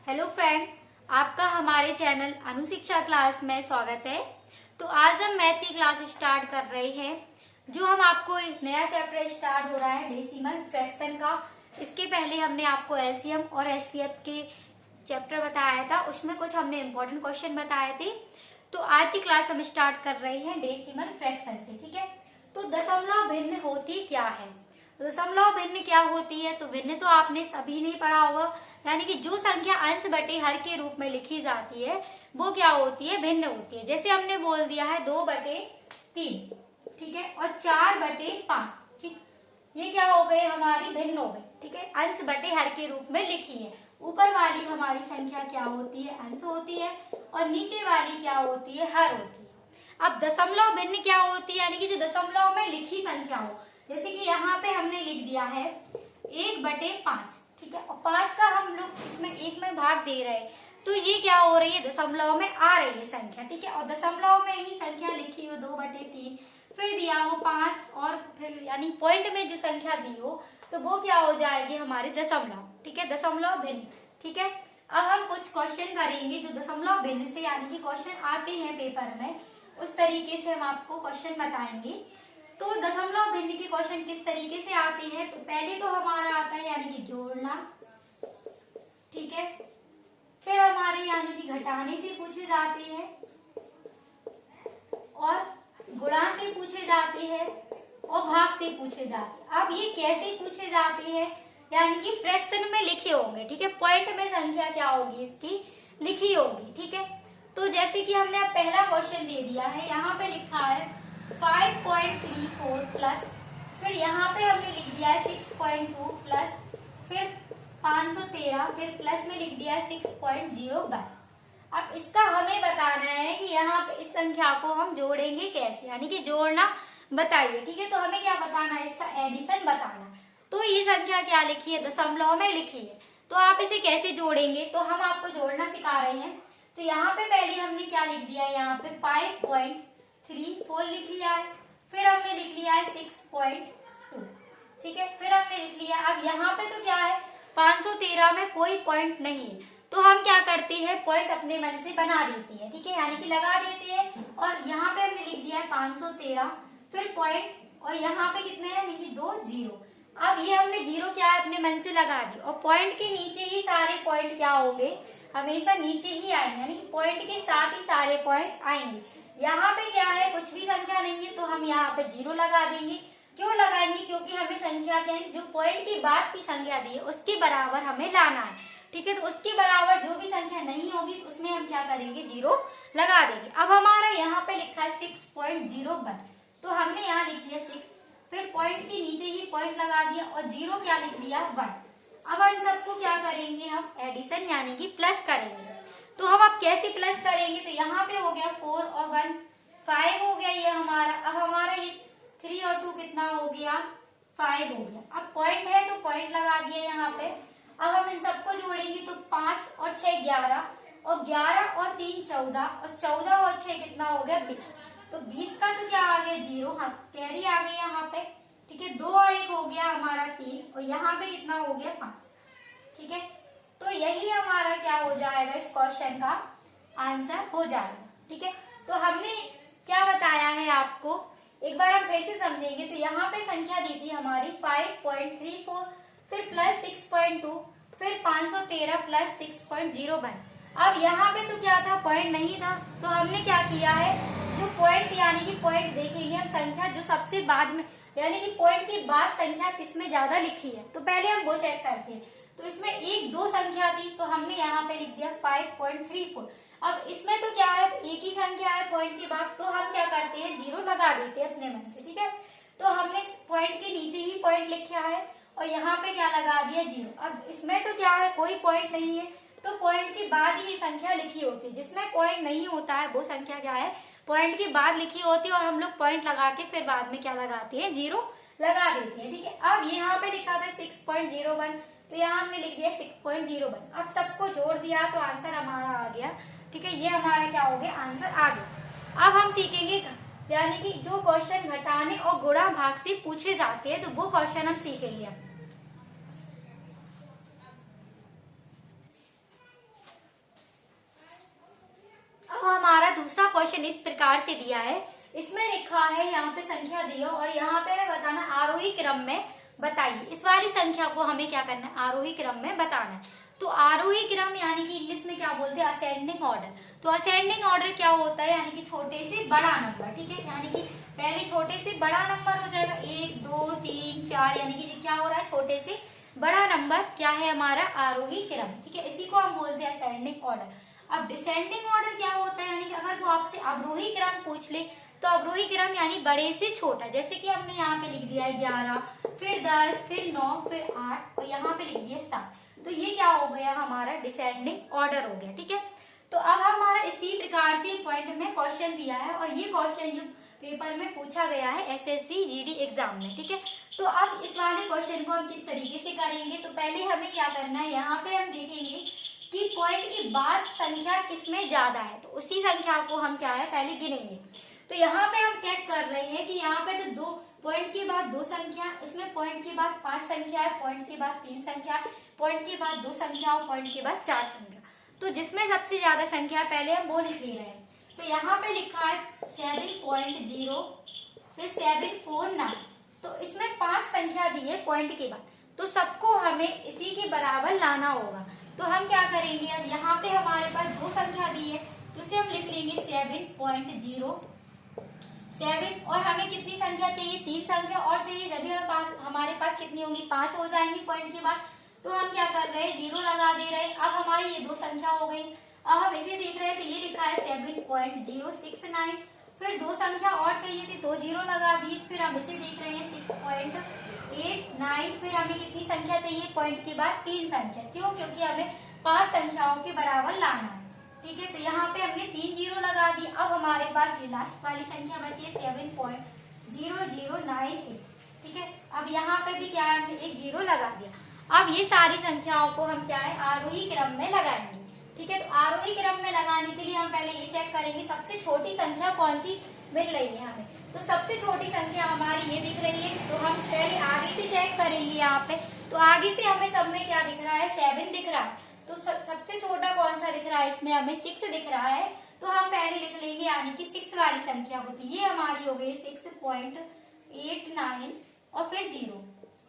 Hello friend, आपका हमारे channel अनुशिक्षा class में स्वागत है। तो आज हम मैथ की क्लास स्टार्ट कर रहे हैं। जो हम आपको एक नया चैप्टर स्टार्ट हो रहा है डेसिमल फ्रैक्शन का। इसके पहले हमने आपको एलसीएम और एचसीएफ के चैप्टर बताया था, उसमें कुछ हमने इम्पोर्टेंट क्वेश्चन बताए थे। तो आज की क्लास हम स्टार्ट कर रहे हैं डेसिमल फ्रैक्शन से। ठीक है, तो दशमलव भिन्न होती क्या है? दशमलव भिन्न क्या होती है? तो भिन्न तो आपने सभी ने पढ़ा होगा, यानी कि जो संख्या अंश बटे हर के रूप में लिखी जाती है वो क्या होती है? भिन्न होती है। जैसे हमने बोल दिया है 2/3, ठीक है, और 4/5, ठीक, ये क्या हो गए? हमारी भिन्न हो गई। ठीक है, अंश बटे हर के रूप में लिखी है। ऊपर वाली हमारी संख्या क्या होती है? अंश होती है, और नीचे वाली क्या होती है? हर होती है। अब दशमलव भिन्न क्या होती है? यानी कि जो दशमलव में लिखी संख्या हो, जैसे कि यहाँ पे हमने लिख दिया है 1/5, ठीक है, और 5 का हम लोग इसमें 1 में भाग दे रहे हैं, तो ये क्या हो रही है? दशमलव में आ रही है संख्या। ठीक है, और दशमलव में ही संख्या लिखी हो 2/3, फिर दिया हो 5, और फिर यानी पॉइंट में जो संख्या दी हो तो वो क्या हो जाएगी? हमारी दशमलव। ठीक है, दशमलव भिन्न। ठीक है, अब हम कुछ क्वेश्चन करेंगे जो दशमलव भिन्न से यानी कि क्वेश्चन आते हैं पेपर में, उस तरीके से हम आपको क्वेश्चन बताएंगे। तो दशमलव भिन्न के क्वेश्चन किस तरीके से आते हैं? तो पहले तो हमारा आता है यानी कि जोड़ना, ठीक है, फिर हमारे यानी कि घटाने से पूछे जाते हैं, और गुणा से पूछे जाते हैं, और भाग से पूछे जाते हैं। अब ये कैसे पूछे जाते हैं? यानी कि फ्रैक्शन में लिखे होंगे। ठीक है, पॉइंट में संख्या क्या होगी? इसकी लिखी होगी। ठीक है, तो जैसे कि हमने अब पहला क्वेश्चन दे दिया है, यहाँ पे लिखा है 5.34 प्लस, फिर यहाँ पे हमने लिख दिया है 6.2 प्लस, फिर 513, फिर प्लस में लिख दिया है 6.01। अब इसका हमें बताना है कि यहाँ पे इस संख्या को हम जोड़ेंगे कैसे, यानी कि जोड़ना बताइए। ठीक है, तो हमें क्या बताना है? इसका एडिशन बताना। तो ये संख्या क्या लिखी है? दशमलव में लिखी है, तो आप इसे कैसे जोड़ेंगे? तो हम आपको जोड़ना सिखा रहे हैं। तो यहाँ पे पहले हमने क्या लिख दिया है? यहाँ पे 5.34 लिख लिया है, फिर हमने लिख लिया है 6.2, ठीक है, फिर हमने लिख लिया। अब यहाँ पे तो क्या है? 513 में कोई पॉइंट नहीं है, तो हम क्या करते हैं? पॉइंट अपने मन से बना देते हैं। ठीक है, यानी कि लगा देते हैं, और यहाँ पे हमने लिख दिया है 513, फिर पॉइंट, और यहाँ पे कितने हैं? यानी कि 2 जीरो। अब ये हमने जीरो क्या है? अपने मन से लगा दी, और पॉइंट के नीचे ही सारे पॉइंट क्या होंगे? हमेशा नीचे ही आएंगे, यानी कि पॉइंट के साथ ही सारे पॉइंट आएंगे। यहाँ पे क्या है? कुछ भी संख्या नहीं है, तो हम यहाँ पे जीरो लगा देंगे। क्यों लगाएंगे? क्योंकि हमें संख्या क्या है? जो पॉइंट के बाद की संख्या दी है उसके बराबर हमें लाना है। ठीक है, तो उसके बराबर जो भी संख्या नहीं होगी उसमें हम क्या करेंगे? जीरो लगा देंगे। अब हमारा यहाँ पे लिखा है 6.01, तो हमने यहाँ लिख दिया 6, फिर पॉइंट के नीचे ही पॉइंट लगा दिया, और जीरो क्या लिख दिया? 1। अब इन सबको क्या करेंगे? हम एडिशन यानी कि प्लस करेंगे। तो हम अब कैसे प्लस करेंगे? तो यहाँ पे हो गया 4 और 1, 5 हो गया ये हमारा। अब हमारा ये 3 और 2 कितना हो गया? 5 हो गया। अब पॉइंट है तो पॉइंट लगा दिया यहाँ पे। अब हम इन सबको जोड़ेंगे तो 5 और 6 11, और 11 और 3 14, और 14 और 6 कितना हो गया? 20। तो 20 का तो क्या आ गया? जीरो, हाँ, कैरी आ गई यहाँ पे। ठीक है, 2 और 1 हो गया हमारा 3, और यहाँ पे कितना हो गया? 5। ठीक है, तो यही हमारा क्या हो जाएगा? इस क्वेश्चन का आंसर हो जाएगा। ठीक है, तो हमने क्या बताया है आपको, एक बार हम फिर से समझेंगे। तो यहाँ पे संख्या दी थी हमारी 5.34, फिर प्लस 6.2, फिर 513 प्लस 6.01। अब यहाँ पे तो क्या था? पॉइंट नहीं था, तो हमने क्या किया है? जो पॉइंट यानी कि पॉइंट देखेंगे हम संख्या जो सबसे बाद में, यानी कि पॉइंट के बाद संख्या किसमें ज्यादा लिखी है, तो पहले हम वो चेक करते हैं। तो इसमें 1 2 संख्या थी, तो हमने यहाँ पे लिख दिया 5.34। अब इसमें तो क्या है? एक ही संख्या है पॉइंट के बाद, तो हम क्या करते हैं? जीरो लगा देते हैं अपने मन से। ठीक है, तो हमने पॉइंट के नीचे ही पॉइंट लिखा है, और यहाँ पे क्या लगा दिया? जीरो। अब इसमें तो क्या है? कोई पॉइंट नहीं है, तो पॉइंट के बाद ही ये संख्या लिखी होती है। जिसमें पॉइंट नहीं होता है वो संख्या क्या है? पॉइंट के बाद लिखी होती है, और हम लोग पॉइंट लगा के फिर बाद में क्या लगाते हैं? जीरो लगा देते हैं। ठीक है, अब यहाँ पे लिखा था 6.01, तो यहाँ हमने लिख दिया 6.01। अब सबको जोड़ दिया तो आंसर हमारा आ गया। ठीक है, ये हमारा क्या हो गया? आंसर आ गया। अब हम सीखेंगे, यानी कि जो क्वेश्चन घटाने और गुणा भाग से पूछे जाते हैं, तो वो क्वेश्चन हम सीखेंगे। क्वेश्चन इस प्रकार से दिया है, इसमें लिखा है यहाँ पे संख्या दियो और यहाँ पे हमें बताना आरोही क्रम में बताइए। इस वाली संख्या को हमें क्या करना है, आरोही क्रम में बताना है। तो आरोही क्रम यानी कि इंग्लिश में क्या बोलते हैं, असेंडिंग ऑर्डर। तो असेंडिंग ऑर्डर क्या होता है, यानी कि छोटे से बड़ा नंबर, ठीक है, यानी कि पहले छोटे से बड़ा नंबर हो जाएगा 1 2 3 4, यानी कि क्या हो रहा है, छोटे से बड़ा नंबर क्या है हमारा आरोही क्रम, ठीक है, इसी को हम बोलते हैं असेंडिंग ऑर्डर। अब डिसेंडिंग ऑर्डर क्या होता है, यानी कि अगर वो आपसे अवरोही क्रम पूछ ले तो अवरोही क्रम यानी बड़े से छोटा, जैसे कि हमने यहाँ पे लिख दिया है 11, फिर 10, फिर 9, फिर 8 और यहाँ पे लिख दिया 7। तो ये क्या हो गया हमारा डिसेंडिंग ऑर्डर हो गया, ठीक है। तो अब हमारा इसी प्रकार से पॉइंट में क्वेश्चन दिया है और ये क्वेश्चन जो पेपर में पूछा गया है एसएससी जीडी एग्जाम में, ठीक है। तो अब इस वाले क्वेश्चन को हम किस तरीके से करेंगे, तो पहले हमें क्या करना है, यहाँ पे हम देखेंगे कि पॉइंट के बाद संख्या किसमें ज्यादा है, तो उसी संख्या को हम क्या है पहले गिनेंगे। तो यहाँ पे हम चेक कर रहे हैं कि यहाँ पे तो 2 पॉइंट के बाद 2 संख्या, इसमें पॉइंट के बाद 5 संख्या है, पॉइंट के बाद 3 संख्या, पॉइंट के बाद 2 संख्या और पॉइंट के बाद 4 संख्या। तो जिसमें सबसे ज्यादा संख्या पहले हम वो लिख ले रहे हैं। तो यहाँ पे लिखा है 7.0, फिर 749। तो इसमें 5 संख्या दी है पॉइंट के बाद, तो सबको हमें इसी के बराबर लाना होगा। तो हम क्या करेंगे, अब यहाँ पे हमारे पास 2 संख्या दी है तो इसे हम लिख लेंगे 7.07 और हमें कितनी संख्या चाहिए, 3 संख्या और चाहिए। जब भी हमारे पास कितनी होंगी, 5 हो जाएंगी पॉइंट के बाद। तो हम क्या कर रहे हैं, 0 लगा दे रहे हैं। अब हमारी ये 2 संख्या हो गई। अब हम इसे देख रहे हैं तो ये लिखा है 7.069, फिर 2 संख्या और चाहिए थी, 2 0 लगा दिए। फिर हम इसे देख रहे हैं 6.89, फिर हमें कितनी संख्या चाहिए पॉइंट के बाद, 3 संख्या। क्यों, क्योंकि हमें 5 संख्याओं के बराबर लाना है, ठीक है। तो यहाँ पे हमने 3 0 लगा दिए। अब हमारे पास ये लास्ट वाली संख्या बची है 7.0098, ठीक है। अब यहाँ पे भी क्या है, एक 0 लगा दिया। अब ये सारी संख्याओं को हम क्या है आरोही क्रम में लगाएंगे, ठीक है। तो आरोही क्रम में लगाने के लिए हम पहले ये चेक करेंगे सबसे छोटी संख्या कौन सी मिल रही है हमें। तो सबसे छोटी संख्या हमारी ये दिख रही है, तो हम पहले आगे से चेक करेंगे यहाँ पे। तो आगे से हमें सब में क्या दिख रहा है, 7 दिख रहा है। तो सबसे छोटा कौन सा दिख रहा है, इसमें हमें 6 दिख रहा है। तो हम पहले लिख लेंगे, यानी कि 6 वाली संख्या होती है, ये हमारी हो गई 6.89 और फिर 0।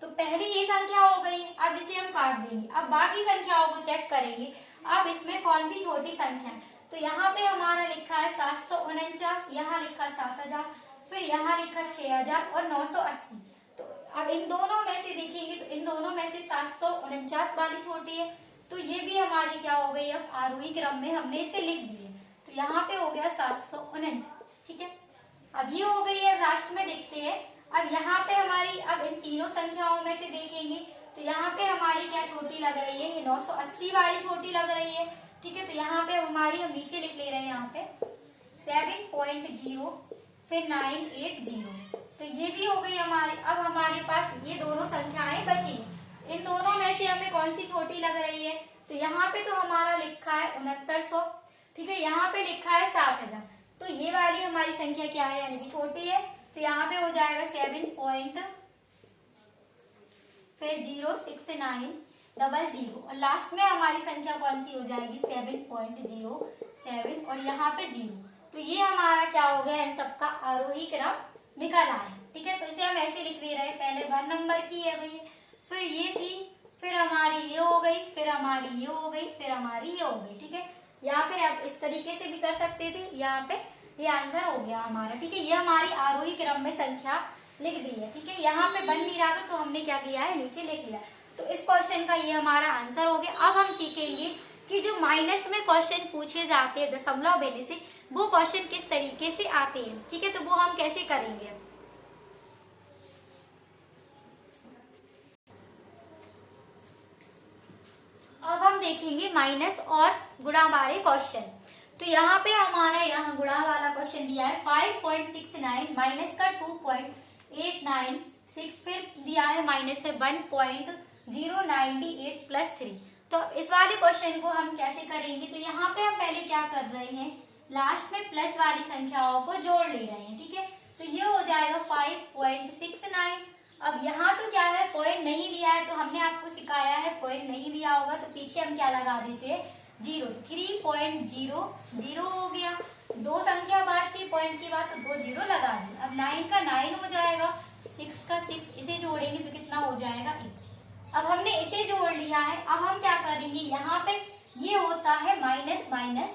तो पहली ये संख्या हो गई। अब इसे हम काट देंगे। अब बाकी संख्याओं को चेक करेंगे, अब इसमें कौन सी छोटी संख्या है। तो यहाँ पे हमारा लिखा है 749, यहाँ लिखा 7000, फिर यहाँ लिखा 6000 और 980। तो अब इन दोनों में से देखेंगे तो इन दोनों में से 749 वाली छोटी है, तो ये भी हमारी क्या हो गई, अब आरोही क्रम में हमने इसे लिख दिए। तो यहाँ पे हो गया 749, ठीक है। अब ये हो गई है। लास्ट में देखते हैं, अब यहाँ पे हमारी, अब इन तीनों संख्याओं में से देखेंगे तो यहाँ पे हमारी क्या छोटी लग रही है, ये 980 वाली छोटी लग रही है, ठीक है। तो यहाँ पे हमारी, हम नीचे लिख ले रहे हैं यहाँ पे 7.0 फिर 980, तो ये भी हो गई हमारी। अब हमारे पास ये दोनों संख्याएं बची, इन दोनों में से हमें कौन सी छोटी लग रही है। तो यहाँ पे तो हमारा लिखा है 6900, ठीक है, यहाँ पे लिखा है 7000। तो ये वाली हमारी संख्या क्या है, यानी कि छोटी है। तो यहाँ पे हो जाएगा 7.06900 और लास्ट में हमारी संख्या कौन सी हो जाएगी 7.07 और यहाँ पे 0। तो ये हमारा क्या हो गया, इन सबका आरोही क्रम निकल आया, ठीक है। तो इसे हम ऐसे लिख ले रहे हैं, पहले 1 नंबर की है भैया, फिर ये थी, फिर हमारी ये हो गई, फिर हमारी ये हो गई, फिर हमारी ये हो गई, ठीक है। यहाँ पे आप इस तरीके से भी कर सकते थे, यहाँ पे ये आंसर हो गया हमारा, ठीक है। ये हमारी आरोही क्रम में संख्या लिख दी है, ठीक है। यहाँ पे बन नहीं रहा था तो हमने क्या किया है, नीचे लिख लिया। तो इस क्वेश्चन का ये हमारा आंसर हो गया। अब हम सीखेंगे कि जो माइनस में क्वेश्चन पूछे जाते हैं दशमलव देने से, वो क्वेश्चन किस तरीके से आते हैं, ठीक है। तो वो हम कैसे करेंगे। अब हम देखेंगे माइनस और गुणा वाले क्वेश्चन। तो यहाँ पे हमारा यहाँ गुणा वाला क्वेश्चन दिया है 5.69 माइनस का 2.896, फिर दिया है माइनस में 1.098 प्लस 3। तो इस वाले क्वेश्चन को हम कैसे करेंगे, तो यहाँ पे हम पहले क्या कर रहे हैं, लास्ट में प्लस वाली संख्याओं को जोड़ ले रहे हैं, ठीक है। तो ये हो जाएगा 5.69। अब यहाँ तो क्या है, पॉइंट नहीं दिया है, तो हमने आपको सिखाया है पॉइंट नहीं दिया होगा तो पीछे हम क्या लगा देते हैं, 0, 3.00 हो गया। दो संख्या बाद थी पॉइंट की बात, तो 2 0 लगा दी। अब 9 का 9 हो जाएगा, 6 का 6, इसे जोड़ेंगे तो कितना हो जाएगा 8। अब हमने इसे जोड़ लिया है। अब हम क्या करेंगे, यहाँ पे ये होता है माइनस माइनस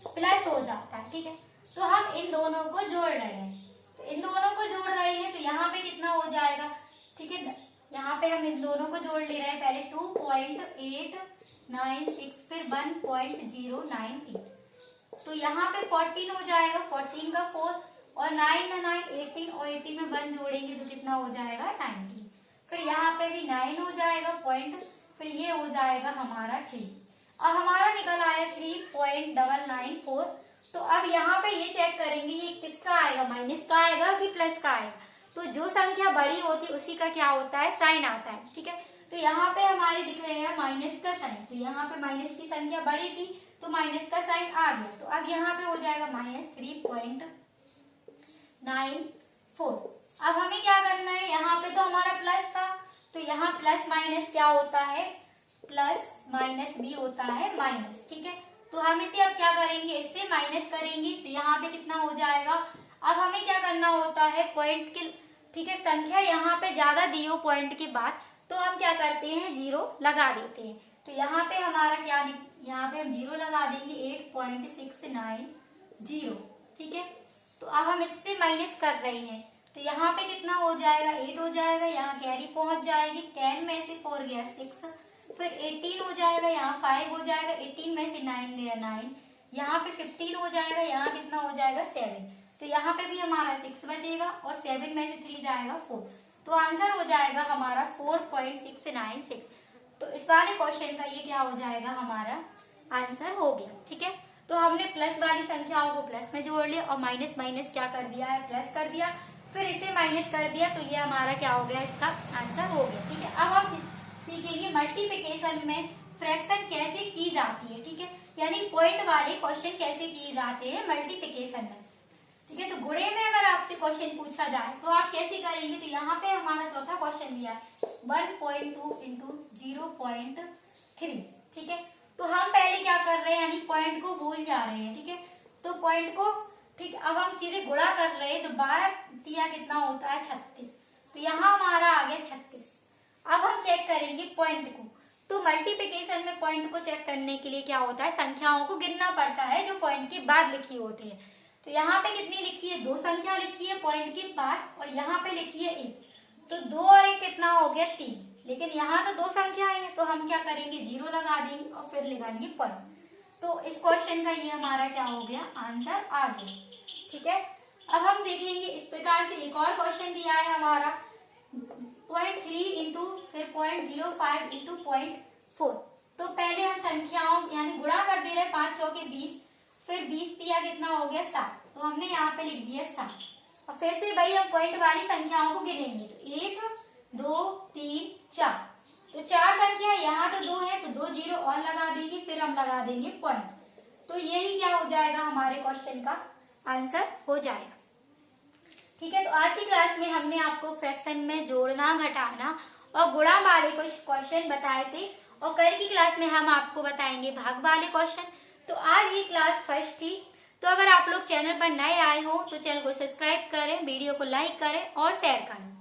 प्लस हो जाता है, ठीक है। तो हम इन दोनों को जोड़ रहे हैं, तो इन दोनों को जोड़ रहे हैं, तो यहाँ पे कितना हो जाएगा, ठीक है। यहाँ पे हम इन दोनों को जोड़ ले रहे हैं, पहले 2.896 फिर 1.098, तो यहाँ पे 14 हो जाएगा, 14 का 4 और 9 ना 9 18 और 18 में 1 जोड़ेंगे तो कितना हो जाएगा 19। फिर यहाँ पे भी 9 हो जाएगा पॉइंट, फिर ये हो जाएगा हमारा 3। अब हमारा निकल आया 3.994। तो अब यहाँ पे ये चेक करेंगे ये किसका आएगा, माइनस का आएगा कि प्लस का आएगा। तो जो संख्या बड़ी होती है उसी का क्या होता है, साइन आता है, ठीक है। तो यहाँ पे हमारे दिख रहे हैं माइनस का साइन, तो यहाँ पे माइनस की संख्या बड़ी थी तो माइनस का साइन आ गया। तो अब यहाँ पे हो जाएगा -3.94। अब हमें क्या करना है, यहाँ पे तो हमारा प्लस था, तो यहाँ प्लस माइनस क्या होता है, प्लस माइनस भी होता है माइनस, ठीक है। तो हम इसे अब क्या करेंगे, इससे माइनस करेंगे, तो यहाँ पे कितना हो जाएगा। अब हमें क्या करना होता है, पॉइंट के, ठीक है, संख्या यहाँ पे ज्यादा दी हो पॉइंट के बाद, तो हम क्या करते हैं 0 लगा देते हैं। तो यहाँ पे हमारा क्या, यहाँ पे हम 0 लगा देंगे 8.690, ठीक है। तो अब हम इससे माइनस कर रहे हैं, तो यहाँ पे कितना हो जाएगा 8 हो जाएगा, यहाँ कैरी पहुंच जाएगी, 10 में से 4 गया 6, फिर 18 हो जाएगा, यहाँ 5 हो जाएगा, 18 में से 9 गया 9, यहाँ पे 15 हो जाएगा, यहाँ कितना हो जाएगा 7, तो यहाँ पे भी हमारा 6 बचेगा और 7 में से 3 जाएगा 4, तो आंसर हो जाएगा हमारा 4.696। तो इस वाले क्वेश्चन का ये क्या हो जाएगा, हमारा आंसर हो गया, ठीक है। तो हमने प्लस वाली संख्याओं को प्लस में जोड़ लिया और माइनस माइनस क्या कर दिया है, प्लस कर दिया, फिर इसे माइनस कर दिया, तो ये हमारा क्या हो गया, इसका आंसर हो गया, ठीक है। अब हम सीखेंगे मल्टीप्लिकेशन में फ्रैक्शन कैसे की जाती है, ठीक है, यानी पॉइंट वाले क्वेश्चन कैसे किए जाते हैं मल्टीप्लिकेशन में, ठीक है। तो गुणे में अगर आपसे क्वेश्चन पूछा जाए तो आप कैसे करेंगे, तो यहाँ पे हमारा चौथा क्वेश्चन दिया है 1.2 इंटू 0.3, ठीक है। तो हम पहले क्या कर रहे हैं, यानी पॉइंट को भूल जा रहे हैं, ठीक है। तो पॉइंट को, ठीक, अब हम सीधे गुणा कर रहे हैं, तो 12 दिया कितना होता है 36, तो यहाँ हमारा आ गया 36। अब हम चेक करेंगे पॉइंट को, तो मल्टीप्लिकेशन में पॉइंट को चेक करने के लिए क्या होता है, संख्याओं को गिनना पड़ता है जो पॉइंट के बाद लिखी होती है। तो यहाँ पे कितनी लिखी है, 2 संख्या लिखी है पॉइंट के बाद, और यहाँ पे लिखी है 1, तो 2 और 1 कितना हो गया 3, लेकिन यहाँ तो 2 संख्या है, तो हम क्या करेंगे 0 लगा देंगे और फिर लगाएंगे पॉइंट। तो इस क्वेश्चन का ये हमारा क्या हो गया, आंसर आ गया, ठीक है। अब हम देखेंगे इस प्रकार से एक और क्वेश्चन दिया है हमारा 0.3 इंटू फिर 0.05 इंटू 0.4। तो पहले हम संख्याओं यानी गुणा कर दे रहे हैं, 5 चौके 20, फिर 20 दिया कितना हो गया 7, तो हमने यहाँ पे लिख दिया 7। और फिर से भाई हम पॉइंट वाली संख्याओं को गिनेंगे, तो 1 2 3 4, तो 4 संख्या, यहाँ तो 2 है तो 2 0 और लगा देंगे, फिर हम लगा देंगे पॉइंट। तो यही क्या हो जाएगा, हमारे क्वेश्चन का आंसर हो जाएगा, ठीक है। तो आज की क्लास में हमने आपको फ्रैक्शन में जोड़ना, घटाना और गुणा वाले कुछ क्वेश्चन बताए थे, और कल की क्लास में हम आपको बताएंगे भाग वाले क्वेश्चन। तो आज ये क्लास फर्स्ट थी। तो अगर आप लोग चैनल पर नए आए हो तो चैनल को सब्सक्राइब करें, वीडियो को लाइक करें और शेयर करें।